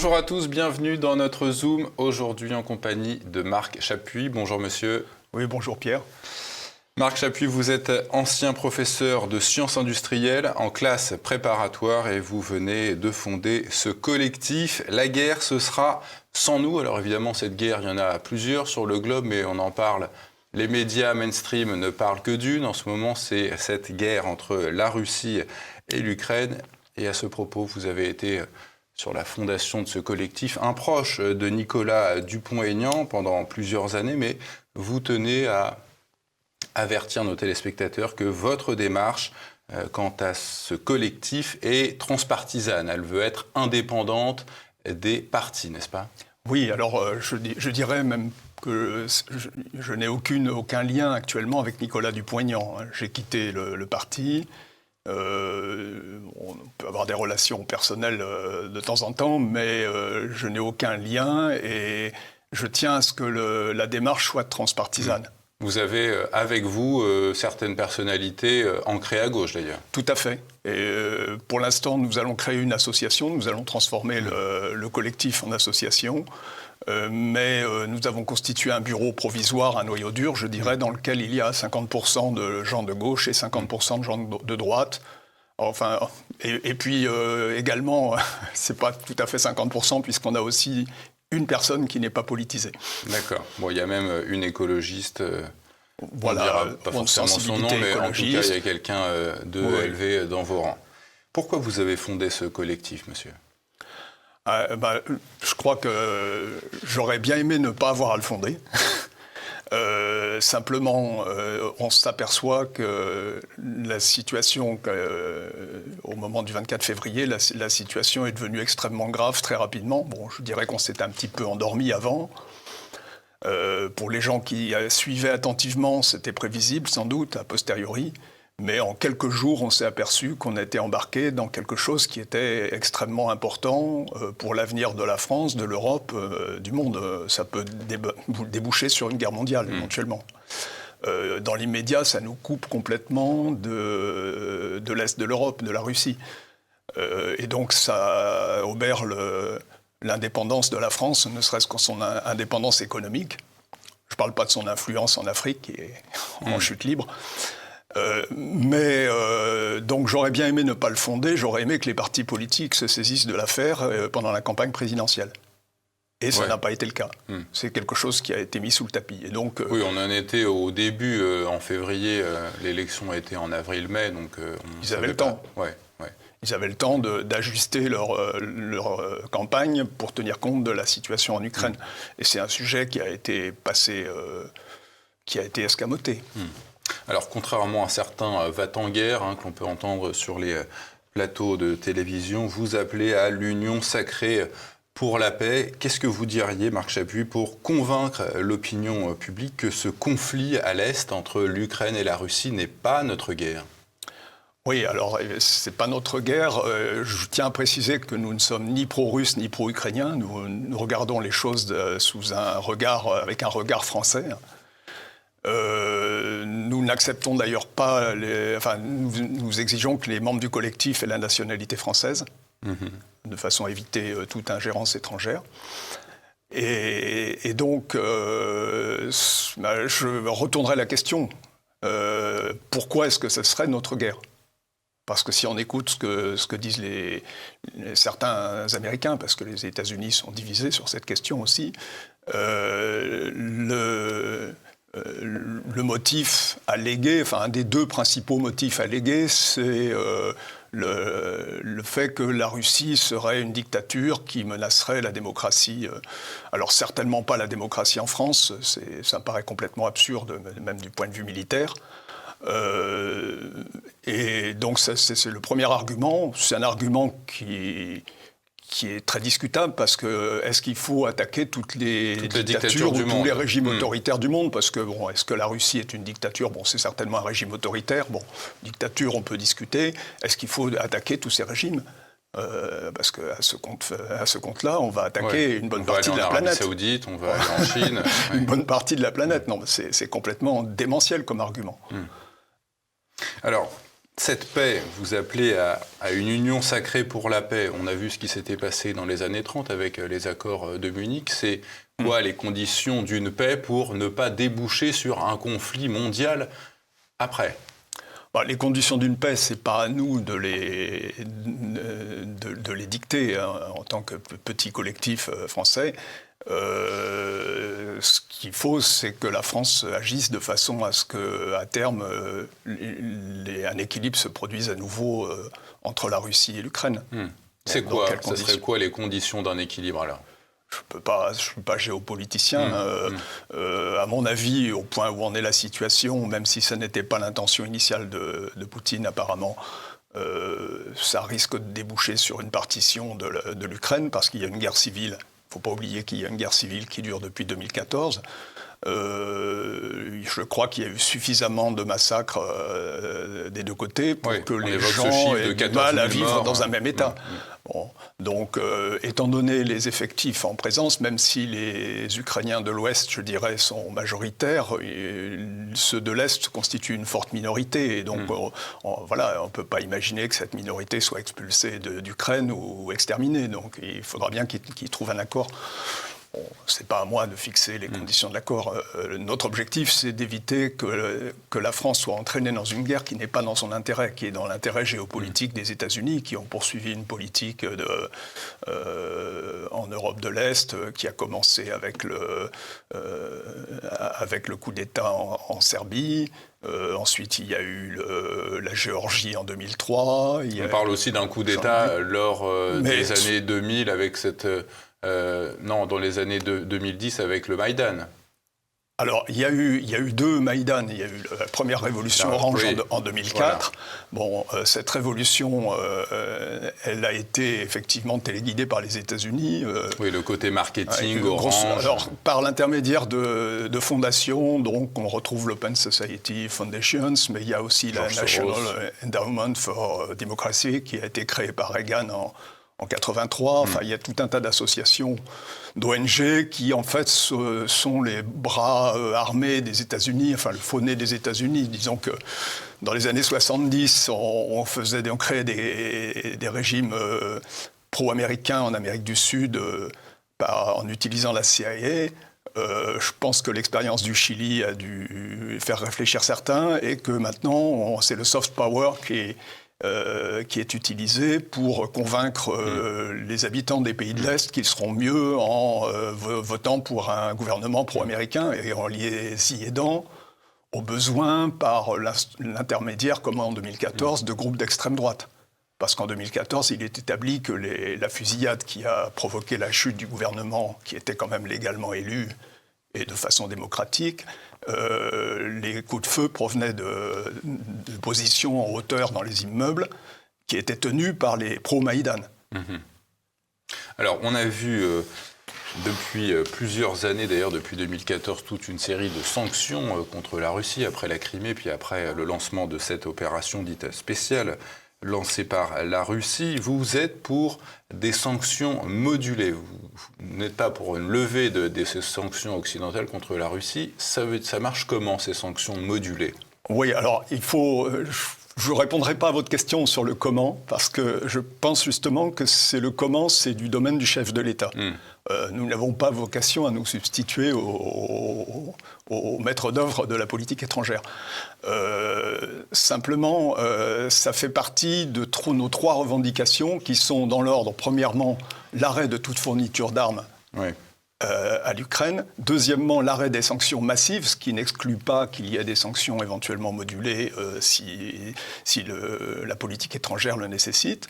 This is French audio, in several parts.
Bonjour à tous, bienvenue dans notre Zoom, aujourd'hui en compagnie de Marc Chapuis. Bonjour monsieur. Oui, bonjour Pierre. Marc Chapuis, vous êtes ancien professeur de sciences industrielles en classe préparatoire et vous venez de fonder ce collectif. La guerre, ce sera sans nous. Alors évidemment, cette guerre, il y en a plusieurs sur le globe, mais on en parle. Les médias mainstream ne parlent que d'une. En ce moment, c'est cette guerre entre la Russie et l'Ukraine. Et à ce propos, vous avez été sur la fondation de ce collectif, un proche de Nicolas Dupont-Aignan pendant plusieurs années, mais vous tenez à avertir nos téléspectateurs que votre démarche quant à ce collectif est transpartisane. Elle veut être indépendante des partis, n'est-ce pas ? Oui, alors je dirais même que je n'ai aucun lien actuellement avec Nicolas Dupont-Aignan. J'ai quitté le parti. On peut avoir des relations personnelles de temps en temps, mais je n'ai aucun lien et je tiens à ce que la démarche soit transpartisane. Vous avez avec vous certaines personnalités ancrées à gauche d'ailleurs. Tout à fait. Et pour l'instant, nous allons créer une association, nous allons transformer le collectif en association. Mais nous avons constitué un bureau provisoire, un noyau dur, je dirais, dans lequel il y a 50% de gens de gauche et 50% de gens de droite. Enfin, et puis également, c'est pas tout à fait 50% puisqu'on a aussi une personne qui n'est pas politisée. D'accord. Bon, il y a même une écologiste. Voilà, on dira pas forcément son nom, mais en tout cas, il y a quelqu'un élevé dans vos rangs. Pourquoi vous avez fondé ce collectif, monsieur ? Je crois que j'aurais bien aimé ne pas avoir à le fonder. Simplement, on s'aperçoit que la situation, au moment du 24 février, la situation est devenue extrêmement grave très rapidement. Bon, je dirais qu'on s'était un petit peu endormi avant. Pour les gens qui suivaient attentivement, c'était prévisible sans doute, a posteriori. Mais en quelques jours, on s'est aperçu qu'on était embarqué dans quelque chose qui était extrêmement important pour l'avenir de la France, de l'Europe, du monde. Ça peut déboucher sur une guerre mondiale, éventuellement. Dans l'immédiat, ça nous coupe complètement de l'Est de l'Europe, de la Russie. Et donc, ça obère l'indépendance de la France, ne serait-ce qu'en son indépendance économique. Je ne parle pas de son influence en Afrique, qui est en chute libre. Donc j'aurais bien aimé ne pas le fonder, j'aurais aimé que les partis politiques se saisissent de l'affaire pendant la campagne présidentielle. Et ça n'a pas été le cas. C'est quelque chose qui a été mis sous le tapis. Et donc, oui, on en était au début, en février, l'élection a été en avril-mai, donc ils avaient le temps. Ouais. Ils avaient le temps d'ajuster leur campagne pour tenir compte de la situation en Ukraine. Et c'est un sujet qui a été passé, qui a été escamoté. Alors, contrairement à certains va-t-en-guerre que l'on peut entendre sur les plateaux de télévision, vous appelez à l'union sacrée pour la paix. Qu'est-ce que vous diriez, Marc Chapuis, pour convaincre l'opinion publique que ce conflit à l'Est entre l'Ukraine et la Russie n'est pas notre guerre ? Oui, alors, c'est pas notre guerre. Je tiens à préciser que nous ne sommes ni pro-russes ni pro-ukrainiens. Nous regardons les choses avec un regard français. Nous n'acceptons d'ailleurs pas, nous exigeons que les membres du collectif aient la nationalité française, de façon à éviter toute ingérence étrangère. Et donc, je retournerai la question. Pourquoi est-ce que ce serait notre guerre ? Parce que si on écoute ce que disent certains Américains, parce que les États-Unis sont divisés sur cette question aussi, le motif allégué, un des deux principaux motifs allégués, c'est le fait que la Russie serait une dictature qui menacerait la démocratie. Alors certainement pas la démocratie en France, ça me paraît complètement absurde, même du point de vue militaire. Et donc c'est le premier argument. C'est un argument qui est très discutable parce que est-ce qu'il faut attaquer toutes les dictatures ou tous les régimes autoritaires du monde ? Parce que est-ce que la Russie est une dictature ? C'est certainement un régime autoritaire. Dictature, on peut discuter. Est-ce qu'il faut attaquer tous ces régimes ? Parce qu'à ce compte-là, on va attaquer une bonne partie de la planète. Saoudite, on va aller en Chine. Une bonne partie de la planète. Non, c'est complètement démentiel comme argument. Alors, cette paix, vous appelez à une union sacrée pour la paix. On a vu ce qui s'était passé dans les années 30 avec les accords de Munich. C'est quoi les conditions d'une paix pour ne pas déboucher sur un conflit mondial après ? Les conditions d'une paix, c'est pas à nous de les dicter hein, en tant que petit collectif français. Ce qu'il faut, c'est que la France agisse de façon à ce qu'à terme, un équilibre se produise à nouveau entre la Russie et l'Ukraine. C'est quoi ? Ça serait quoi les conditions d'un équilibre alors ? Je suis pas géopoliticien. À mon avis, au point où en est la situation, même si ce n'était pas l'intention initiale de Poutine apparemment, ça risque de déboucher sur une partition de l'Ukraine parce qu'il y a une guerre civile. Il ne faut pas oublier qu'il y a une guerre civile qui dure depuis 2014. Je crois qu'il y a eu suffisamment de massacres des deux côtés pour que les gens aient du mal à vivre dans un même État. Bon, donc, étant donné les effectifs en présence, même si les Ukrainiens de l'Ouest, je dirais, sont majoritaires, ceux de l'Est constituent une forte minorité. Et donc, on ne peut pas imaginer que cette minorité soit expulsée d'Ukraine ou exterminée. Donc, il faudra bien qu'ils trouvent un accord. Bon, c'est pas à moi de fixer les conditions de l'accord. Notre objectif, c'est d'éviter que la France soit entraînée dans une guerre qui n'est pas dans son intérêt, qui est dans l'intérêt géopolitique des États-Unis, qui ont poursuivi une politique en Europe de l'Est, qui a commencé avec le coup d'État en Serbie. Ensuite, il y a eu la Géorgie en 2003. On parle aussi d'un coup d'État lors des années 2000 avec cette... dans les années 2010 avec le Maïdan. Alors, il y a eu deux Maïdan. Il y a eu la première révolution orange en 2004. Voilà. Bon, cette révolution, elle a été effectivement téléguidée par les États-Unis. Oui, le côté marketing orange. Alors, par l'intermédiaire de fondations, donc on retrouve l'Open Society Foundations, mais il y a aussi la National Endowment for Democracy qui a été créée par Reagan en 83, il y a tout un tas d'associations d'ONG qui, en fait, sont les bras armés des États-Unis, le faux nez des États-Unis. Disons que dans les années 70, on créait des régimes pro-américains en Amérique du Sud en utilisant la CIA. Je pense que l'expérience du Chili a dû faire réfléchir certains et que maintenant, c'est le soft power qui est utilisé pour convaincre les habitants des pays de l'Est qu'ils seront mieux en votant pour un gouvernement pro-américain et en les y aidant au besoin par l'intermédiaire, comme en 2014, de groupes d'extrême droite. Parce qu'en 2014, il est établi que la fusillade qui a provoqué la chute du gouvernement, qui était quand même légalement élu et de façon démocratique, les coups de feu provenaient de positions en hauteur dans les immeubles qui étaient tenues par les pro-Maïdan. Alors, on a vu depuis plusieurs années, d'ailleurs depuis 2014, toute une série de sanctions contre la Russie, après la Crimée, puis après le lancement de cette opération dite spéciale lancée par la Russie. Vous êtes pour des sanctions modulées. Vous n'êtes pas pour une levée de ces sanctions occidentales contre la Russie. Ça marche comment, ces sanctions modulées ? Oui, alors je ne répondrai pas à votre question sur le comment, parce que je pense justement que le comment, c'est du domaine du chef de l'État. Nous n'avons pas vocation à nous substituer au maître d'œuvre de la politique étrangère. Simplement, ça fait partie de nos trois revendications qui sont dans l'ordre, premièrement, l'arrêt de toute fourniture d'armes à l'Ukraine. Deuxièmement, l'arrêt des sanctions massives, ce qui n'exclut pas qu'il y ait des sanctions éventuellement modulées si la politique étrangère le nécessite.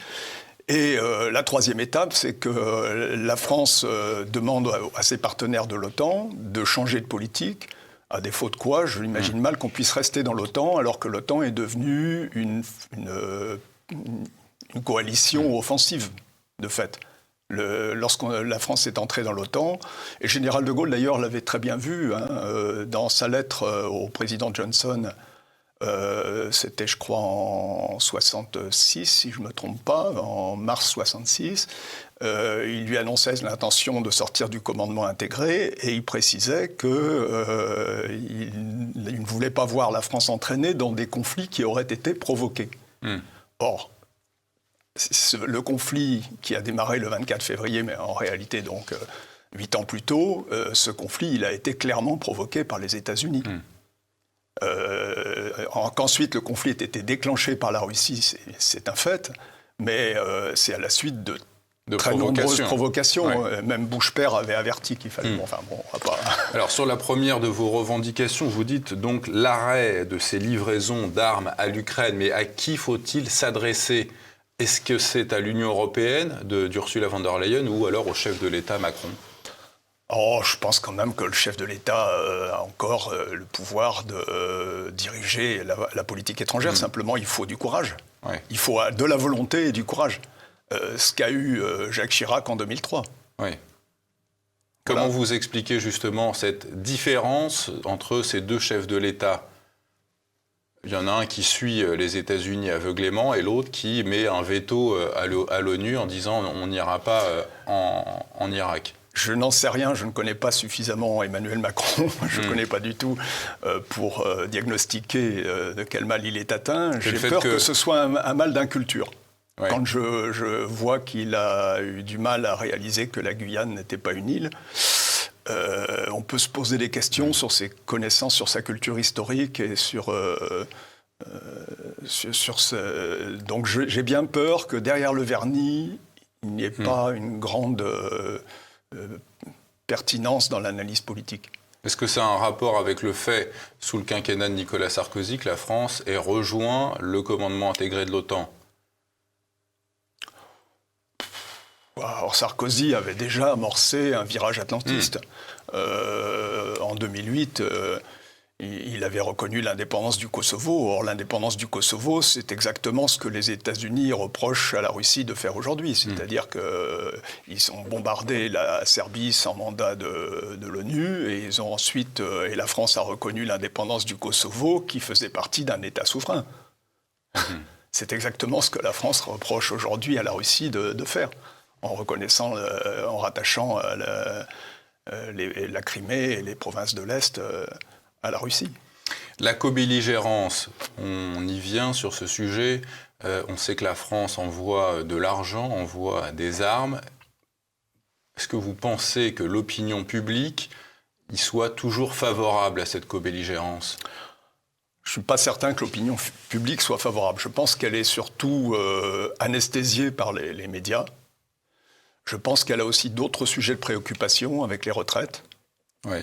Et la troisième étape, c'est que la France demande à ses partenaires de l'OTAN de changer de politique, à défaut de quoi, je l'imagine mal qu'on puisse rester dans l'OTAN, alors que l'OTAN est devenue une coalition offensive, de fait. Lorsque la France est entrée dans l'OTAN, et le général de Gaulle d'ailleurs l'avait très bien vu dans sa lettre au président Johnson, c'était je crois en 66 si je ne me trompe pas, en mars 66, il lui annonçait l'intention de sortir du commandement intégré et il précisait qu'il ne voulait pas voir la France entraînée dans des conflits qui auraient été provoqués. Or, le conflit qui a démarré le 24 février, mais en réalité donc 8 ans plus tôt, ce conflit il a été clairement provoqué par les États-Unis. Qu'ensuite le conflit ait été déclenché par la Russie, c'est un fait, mais c'est à la suite de très nombreuses provocations. Ouais. Même Bush père avait averti qu'il fallait... Bon, on va pas... Alors, sur la première de vos revendications, vous dites donc l'arrêt de ces livraisons d'armes à l'Ukraine. Mais à qui faut-il s'adresser ? Est-ce que c'est à l'Union européenne d'Ursula von der Leyen ou alors au chef de l'État Macron ? Je pense quand même que le chef de l'État a encore le pouvoir de diriger la politique étrangère. Simplement, il faut du courage. Ouais. Il faut de la volonté et du courage. Ce qu'a eu Jacques Chirac en 2003. Oui. Comment vous expliquez justement cette différence entre ces deux chefs de l'État ? Il y en a un qui suit les États-Unis aveuglément et l'autre qui met un veto à l'ONU en disant on n'ira pas en Irak. Je n'en sais rien, je ne connais pas suffisamment Emmanuel Macron, je ne connais pas du tout pour diagnostiquer de quel mal il est atteint. J'ai peur que ce soit un mal d'inculture. Ouais. Quand je vois qu'il a eu du mal à réaliser que la Guyane n'était pas une île, on peut se poser des questions sur ses connaissances, sur sa culture historique et Donc j'ai bien peur que derrière le vernis, il n'y ait pas une grande pertinence dans l'analyse politique. Est-ce que ça a un rapport avec le fait, sous le quinquennat de Nicolas Sarkozy, que la France ait rejoint le commandement intégré de l'OTAN ? Alors Sarkozy avait déjà amorcé un virage atlantiste. En 2008, il avait reconnu l'indépendance du Kosovo. Or, l'indépendance du Kosovo, c'est exactement ce que les États-Unis reprochent à la Russie de faire aujourd'hui. C'est-à-dire qu'ils ont bombardé la Serbie sans mandat de l'ONU et ils ont ensuite, et la France a reconnu l'indépendance du Kosovo qui faisait partie d'un État souverain. C'est exactement ce que la France reproche aujourd'hui à la Russie de faire. En reconnaissant, en rattachant la Crimée et les provinces de l'Est à la Russie. La cobelligérance, on y vient sur ce sujet. On sait que la France envoie de l'argent, envoie des armes. Est-ce que vous pensez que l'opinion publique y soit toujours favorable à cette cobelligérance ? Je ne suis pas certain que l'opinion publique soit favorable. Je pense qu'elle est surtout anesthésiée par les médias. Je pense qu'elle a aussi d'autres sujets de préoccupation avec les retraites. Oui.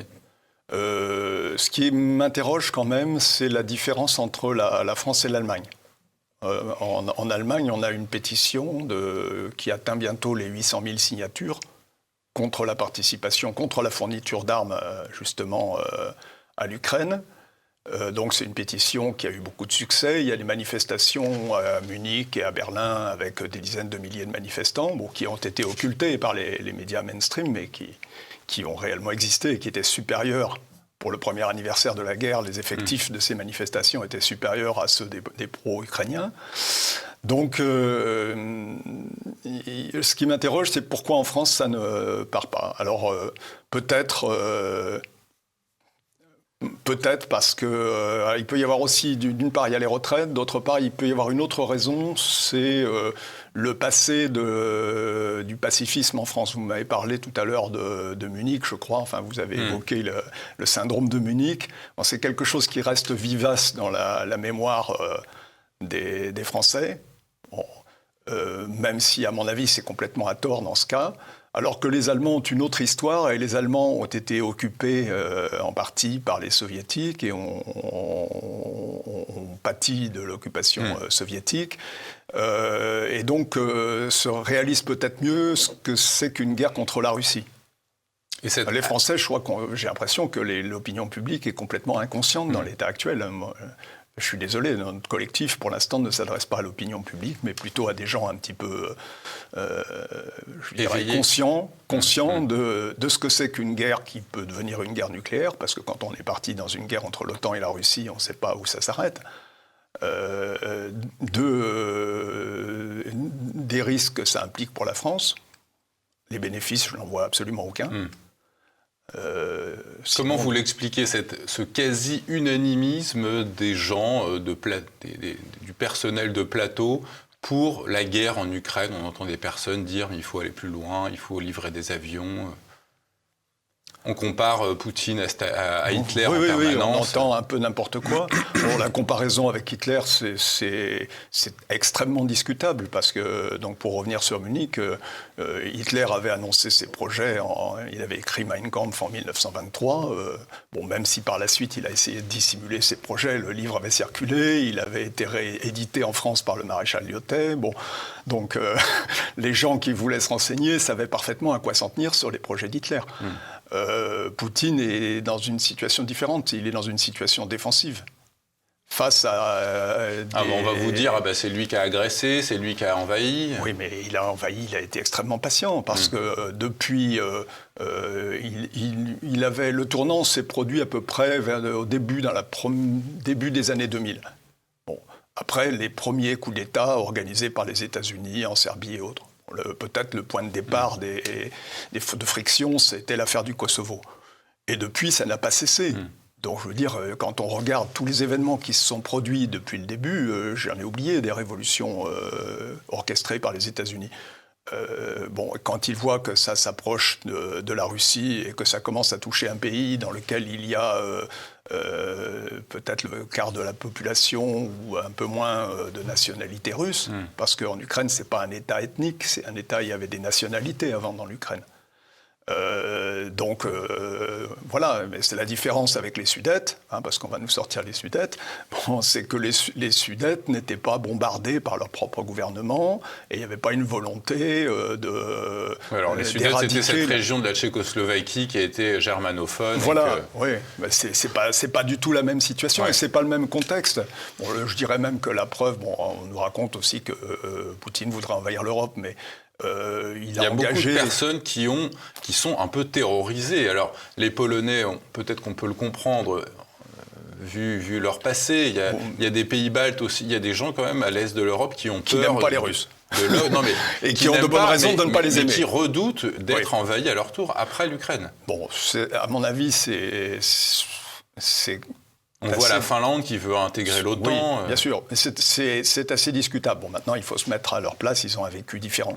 Ce qui m'interroge quand même, c'est la différence entre la France et l'Allemagne. En Allemagne, on a une pétition qui atteint bientôt les 800 000 signatures contre la participation, contre la fourniture d'armes justement à l'Ukraine. Donc c'est une pétition qui a eu beaucoup de succès. Il y a des manifestations à Munich et à Berlin avec des dizaines de milliers de manifestants qui ont été occultés par les médias mainstream, mais qui ont réellement existé et qui étaient supérieurs. Pour le premier anniversaire de la guerre, les effectifs de ces manifestations étaient supérieurs à ceux des pro-ukrainiens. Donc ce qui m'interroge, c'est pourquoi en France ça ne part pas. Alors peut-être parce que il peut y avoir aussi, d'une part, il y a les retraites, d'autre part, il peut y avoir une autre raison, c'est le passé du pacifisme en France. Vous m'avez parlé tout à l'heure de Munich, je crois, enfin vous avez évoqué le syndrome de Munich. Bon, c'est quelque chose qui reste vivace dans la mémoire des Français, même si, à mon avis, c'est complètement à tort dans ce cas. Alors que les Allemands ont une autre histoire, et les Allemands ont été occupés en partie par les Soviétiques et ont pâti de l'occupation soviétique, et donc se réalisent peut-être mieux ce que c'est qu'une guerre contre la Russie. Les Français, j'ai l'impression que l'opinion publique est complètement inconsciente dans l'état actuel. Je suis désolé, notre collectif, pour l'instant, ne s'adresse pas à l'opinion publique, mais plutôt à des gens un petit peu conscients de ce que c'est qu'une guerre qui peut devenir une guerre nucléaire, parce que quand on est parti dans une guerre entre l'OTAN et la Russie, on ne sait pas où ça s'arrête. Des risques que ça implique pour la France. Les bénéfices, je n'en vois absolument aucun. Comment vous l'expliquez, ce quasi-unanimisme des gens, du personnel de plateau pour la guerre en Ukraine? On entend des personnes dire il faut aller plus loin, il faut livrer des avions. On compare Poutine à Hitler en permanence. Oui, on entend un peu n'importe quoi. Bon, la comparaison avec Hitler, c'est extrêmement discutable parce que, donc pour revenir sur Munich, Hitler avait annoncé ses projets, il avait écrit Mein Kampf en 1923. Même si par la suite il a essayé de dissimuler ses projets, le livre avait circulé, il avait été réédité en France par le maréchal Lyotet. Donc les gens qui voulaient se renseigner savaient parfaitement à quoi s'en tenir sur les projets d'Hitler. Poutine est dans une situation différente, il est dans une situation défensive. Face à on va vous dire, c'est lui qui a agressé, c'est lui qui a envahi. Oui, mais il a envahi, il a été extrêmement patient, parce que depuis, le tournant s'est produit à peu près au début des années 2000. Après, les premiers coups d'État organisés par les États-Unis, en Serbie et autres. Peut-être le point de départ de friction, c'était l'affaire du Kosovo. Et depuis, ça n'a pas cessé. Donc, je veux dire, quand on regarde tous les événements qui se sont produits depuis le début, j'en ai oublié des révolutions orchestrées par les États-Unis. Quand ils voient que ça s'approche de la Russie et que ça commence à toucher un pays dans lequel il y a peut-être le quart de la population ou un peu moins de nationalité russe, parce qu'en Ukraine, c'est pas un État ethnique, c'est un État, il y avait des nationalités avant dans l'Ukraine. Voilà, mais c'est la différence avec les Sudètes, parce qu'on va nous sortir les Sudètes. C'est que les Sudètes n'étaient pas bombardés par leur propre gouvernement et il n'y avait pas une volonté les Sudètes, c'était cette région de la Tchécoslovaquie qui a été germanophone. Voilà, oui, mais c'est pas du tout la même situation et c'est pas le même contexte. Je dirais même que la preuve, on nous raconte aussi que Poutine voudrait envahir l'Europe, mais il y a beaucoup de personnes qui sont un peu terrorisées. Alors, les Polonais, peut-être qu'on peut le comprendre, vu leur passé. Il y a des pays baltes aussi. Il y a des gens quand même à l'est de l'Europe qui ont peur. Qui n'aiment pas les Russes. Et qui ont de bonnes raisons de ne pas les aimer. Mais qui redoutent d'être envahis à leur tour après l'Ukraine. À mon avis, c'est on voit la Finlande qui veut intégrer l'OTAN. Oui, bien sûr, mais c'est assez discutable. Maintenant, il faut se mettre à leur place, ils ont un vécu différent.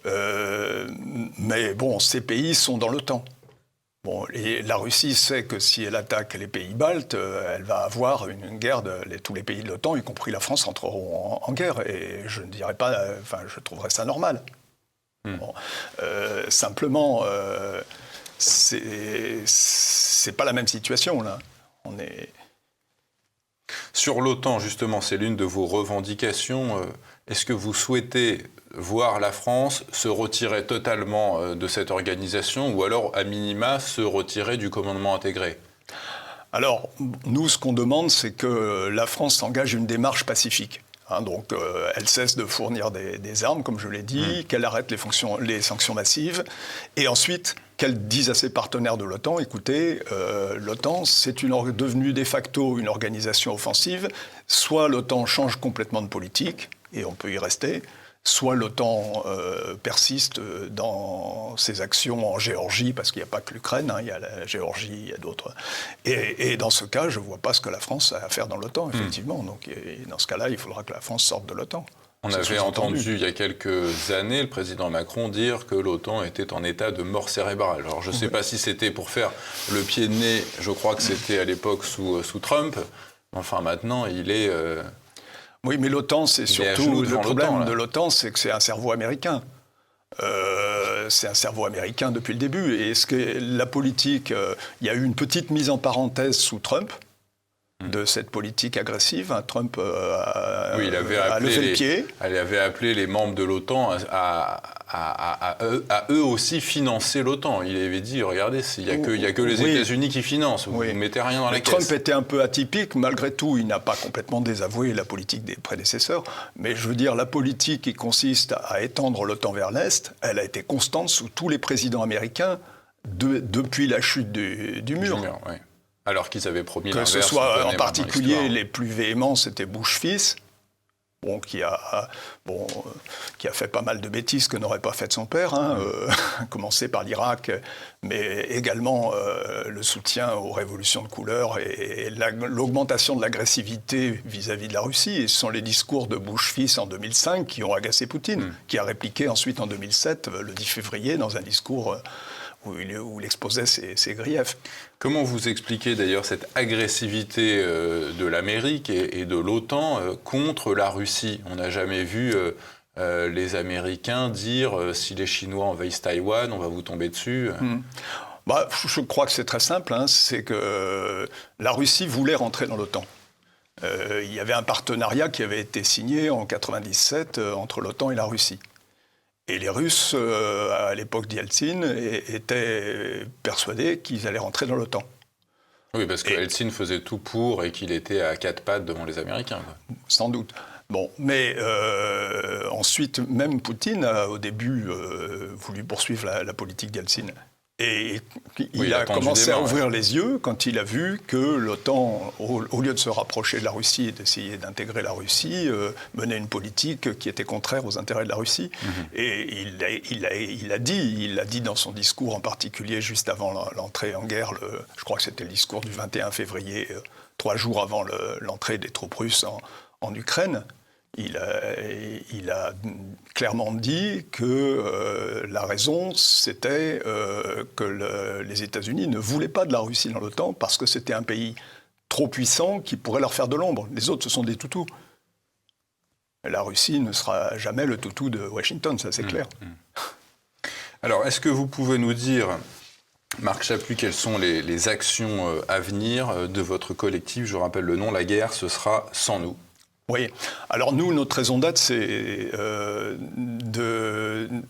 Mais ces pays sont dans l'OTAN. Et la Russie sait que si elle attaque les pays baltes, elle va avoir une guerre, tous les pays de l'OTAN, y compris la France, entreront en guerre. Et je ne dirais pas, je trouverais ça normal. Simplement, c'est pas la même situation, là. Sur l'OTAN, justement, c'est l'une de vos revendications. Est-ce que vous souhaitez voir la France se retirer totalement de cette organisation ou alors, à minima, se retirer du commandement intégré ? Alors, nous, ce qu'on demande, c'est que la France engage une démarche pacifique. Donc, elle cesse de fournir des armes, comme je l'ai dit, qu'elle arrête les sanctions massives, et ensuite qu'elle dise à ses partenaires de l'OTAN, écoutez, l'OTAN, c'est devenu de facto une organisation offensive, soit l'OTAN change complètement de politique, et on peut y rester, soit l'OTAN persiste dans ses actions en Géorgie, parce qu'il n'y a pas que l'Ukraine, il y a la Géorgie, il y a d'autres. Et dans ce cas, je ne vois pas ce que la France a à faire dans l'OTAN, effectivement. Donc, dans ce cas-là, il faudra que la France sorte de l'OTAN. On avait entendu il y a quelques années le président Macron dire que l'OTAN était en état de mort cérébrale. Alors je ne sais pas si c'était pour faire le pied de nez, je crois que c'était à l'époque sous Trump. Enfin maintenant, il est... Oui, mais l'OTAN, c'est surtout le problème de l'OTAN, c'est que c'est un cerveau américain. C'est un cerveau américain depuis le début. Et est-ce que la politique, il y a eu une petite mise en parenthèse sous Trump de cette politique agressive. Trump a levé le pied. Elle avait appelé les membres de l'OTAN à eux aussi financer l'OTAN. Il avait dit, regardez, il n'y a que les États-Unis qui financent, vous ne mettez rien dans la caisse. Trump était un peu atypique, malgré tout, il n'a pas complètement désavoué la politique des prédécesseurs, mais je veux dire, la politique qui consiste à étendre l'OTAN vers l'Est, elle a été constante sous tous les présidents américains depuis la chute du mur. Oui. Alors qu'ils avaient promis que l'inverse. Ce soit en particulier les plus véhéments, c'était Bush fils. qui a fait pas mal de bêtises que n'aurait pas faites son père, à commencer par l'Irak, mais également le soutien aux révolutions de couleur et l'augmentation de l'agressivité vis-à-vis de la Russie. Et ce sont les discours de Bush fils en 2005 qui ont agacé Poutine, qui a répliqué ensuite en 2007, le 10 février, dans un discours où il exposait ses griefs. Comment vous expliquez d'ailleurs cette agressivité de l'Amérique et de l'OTAN contre la Russie ? On n'a jamais vu les Américains dire si les Chinois envahissent Taïwan, on va vous tomber dessus. Je crois que c'est très simple, c'est que la Russie voulait rentrer dans l'OTAN. Il y avait un partenariat qui avait été signé en 1997 entre l'OTAN et la Russie. Et les Russes, à l'époque d'Yeltsin, étaient persuadés qu'ils allaient rentrer dans l'OTAN. Oui, parce que Yeltsin faisait tout pour et qu'il était à quatre pattes devant les Américains. Sans doute. Mais ensuite, même Poutine a au début voulu poursuivre la politique d'Yeltsin. Et il a commencé à ouvrir les yeux quand il a vu que l'OTAN, au lieu de se rapprocher de la Russie et d'essayer d'intégrer la Russie, menait une politique qui était contraire aux intérêts de la Russie. Et il l'a dit dans son discours, en particulier juste avant l'entrée en guerre, je crois que c'était le discours du 21 février, 3 jours avant l'entrée des troupes russes en Ukraine. Il a clairement dit que la raison, c'était que les États-Unis ne voulaient pas de la Russie dans l'OTAN parce que c'était un pays trop puissant qui pourrait leur faire de l'ombre. Les autres, ce sont des toutous. La Russie ne sera jamais le toutou de Washington, ça c'est clair. Alors, est-ce que vous pouvez nous dire, Marc Chaput, quelles sont les actions à venir de votre collectif ? Je rappelle le nom, La guerre, ce sera sans nous. Oui. Alors nous, notre raison d'être, c'est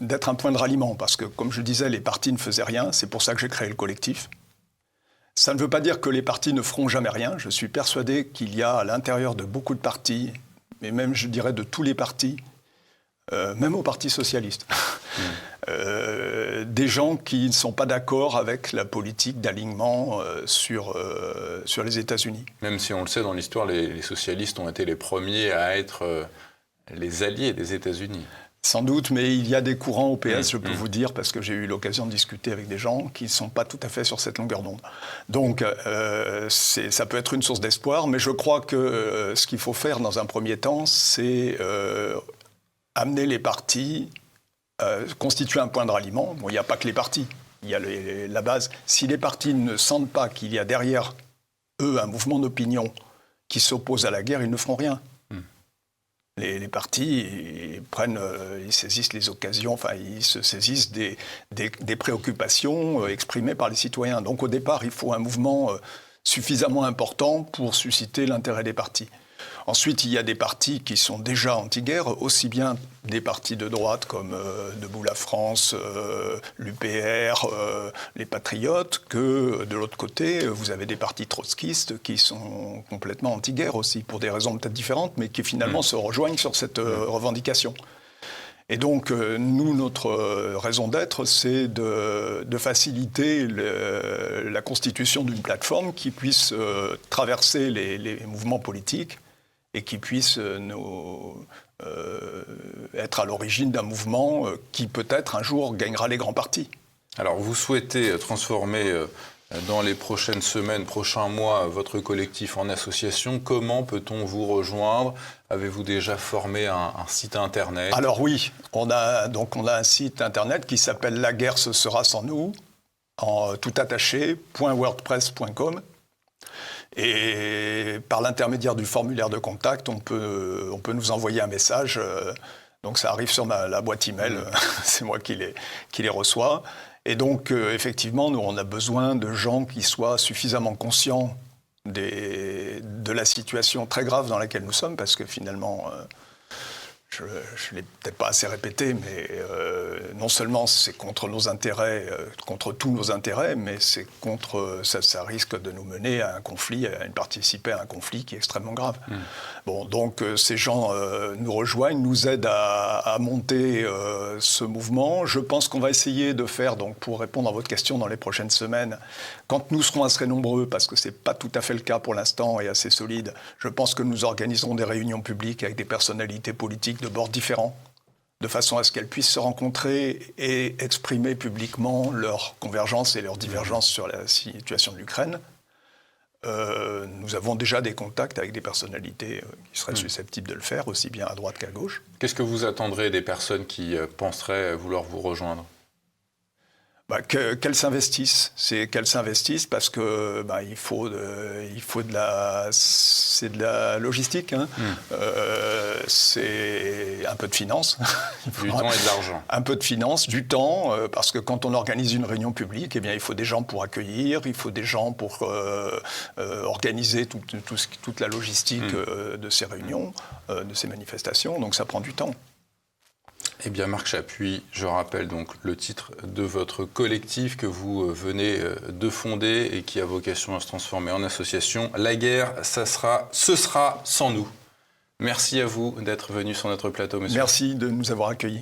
d'être un point de ralliement. Parce que, comme je disais, les partis ne faisaient rien. C'est pour ça que j'ai créé le collectif. Ça ne veut pas dire que les partis ne feront jamais rien. Je suis persuadé qu'il y a à l'intérieur de beaucoup de partis, et même, je dirais, de tous les partis, même au Parti socialiste, des gens qui ne sont pas d'accord avec la politique d'alignement sur les États-Unis. Même si on le sait, dans l'histoire, les socialistes ont été les premiers à être les alliés des États-Unis. Sans doute, mais il y a des courants au PS, je peux vous dire, parce que j'ai eu l'occasion de discuter avec des gens qui ne sont pas tout à fait sur cette longueur d'onde. Donc, ça peut être une source d'espoir, mais je crois que ce qu'il faut faire dans un premier temps, c'est amener les partis, constituer un point de ralliement. Bon, il n'y a pas que les partis, il y a la base. Si les partis ne sentent pas qu'il y a derrière eux un mouvement d'opinion qui s'oppose à la guerre, ils ne feront rien. Les partis, ils saisissent les occasions, ils se saisissent des préoccupations exprimées par les citoyens. Donc au départ, il faut un mouvement suffisamment important pour susciter l'intérêt des partis. Ensuite, il y a des partis qui sont déjà anti-guerre, aussi bien des partis de droite comme Debout la France, l'UPR, les Patriotes, que de l'autre côté, vous avez des partis trotskistes qui sont complètement anti-guerre aussi, pour des raisons peut-être différentes, mais qui finalement se rejoignent sur cette revendication. Et donc, nous, notre raison d'être, c'est de faciliter la constitution d'une plateforme qui puisse traverser les mouvements politiques et qui puisse être à l'origine d'un mouvement qui peut-être un jour gagnera les grands partis. Alors vous souhaitez transformer dans les prochaines semaines, prochains mois, votre collectif en association. Comment peut-on vous rejoindre ? Avez-vous déjà formé un site internet ? Alors oui, on a un site internet qui s'appelle La guerre ce sera sans nous, en tout attaché, .wordpress.com. Et par l'intermédiaire du formulaire de contact, on peut nous envoyer un message. Donc ça arrive sur la boîte email, c'est moi qui les reçois. Et donc effectivement, nous on a besoin de gens qui soient suffisamment conscients de la situation très grave dans laquelle nous sommes, parce que finalement, je ne l'ai peut-être pas assez répété, mais non seulement c'est contre nos intérêts, contre tous nos intérêts, mais c'est contre, ça risque de nous mener à un conflit, participer à un conflit qui est extrêmement grave. Bon, donc ces gens nous rejoignent, nous aident à monter ce mouvement. Je pense qu'on va essayer de faire, donc pour répondre à votre question dans les prochaines semaines, quand nous serons assez nombreux, parce que ce n'est pas tout à fait le cas pour l'instant et assez solide, je pense que nous organiserons des réunions publiques avec des personnalités politiques de bords différents, de façon à ce qu'elles puissent se rencontrer et exprimer publiquement leur convergence et leur divergence sur la situation de l'Ukraine. Nous avons déjà des contacts avec des personnalités qui seraient susceptibles de le faire, aussi bien à droite qu'à gauche. Qu'est-ce que vous attendrez des personnes qui penseraient vouloir vous rejoindre ? Qu'elles s'investissent, parce que c'est de la logistique, hein. C'est un peu de finance. Du temps et de l'argent. Un peu de finance, du temps, parce que quand on organise une réunion publique, eh bien, il faut des gens pour accueillir, il faut des gens pour organiser toute la logistique de ces réunions, de ces manifestations, donc ça prend du temps. Eh bien, Marc Chapuis, je rappelle donc le titre de votre collectif que vous venez de fonder et qui a vocation à se transformer en association. La guerre, ce sera sans nous. Merci à vous d'être venu sur notre plateau, monsieur. Merci de nous avoir accueillis.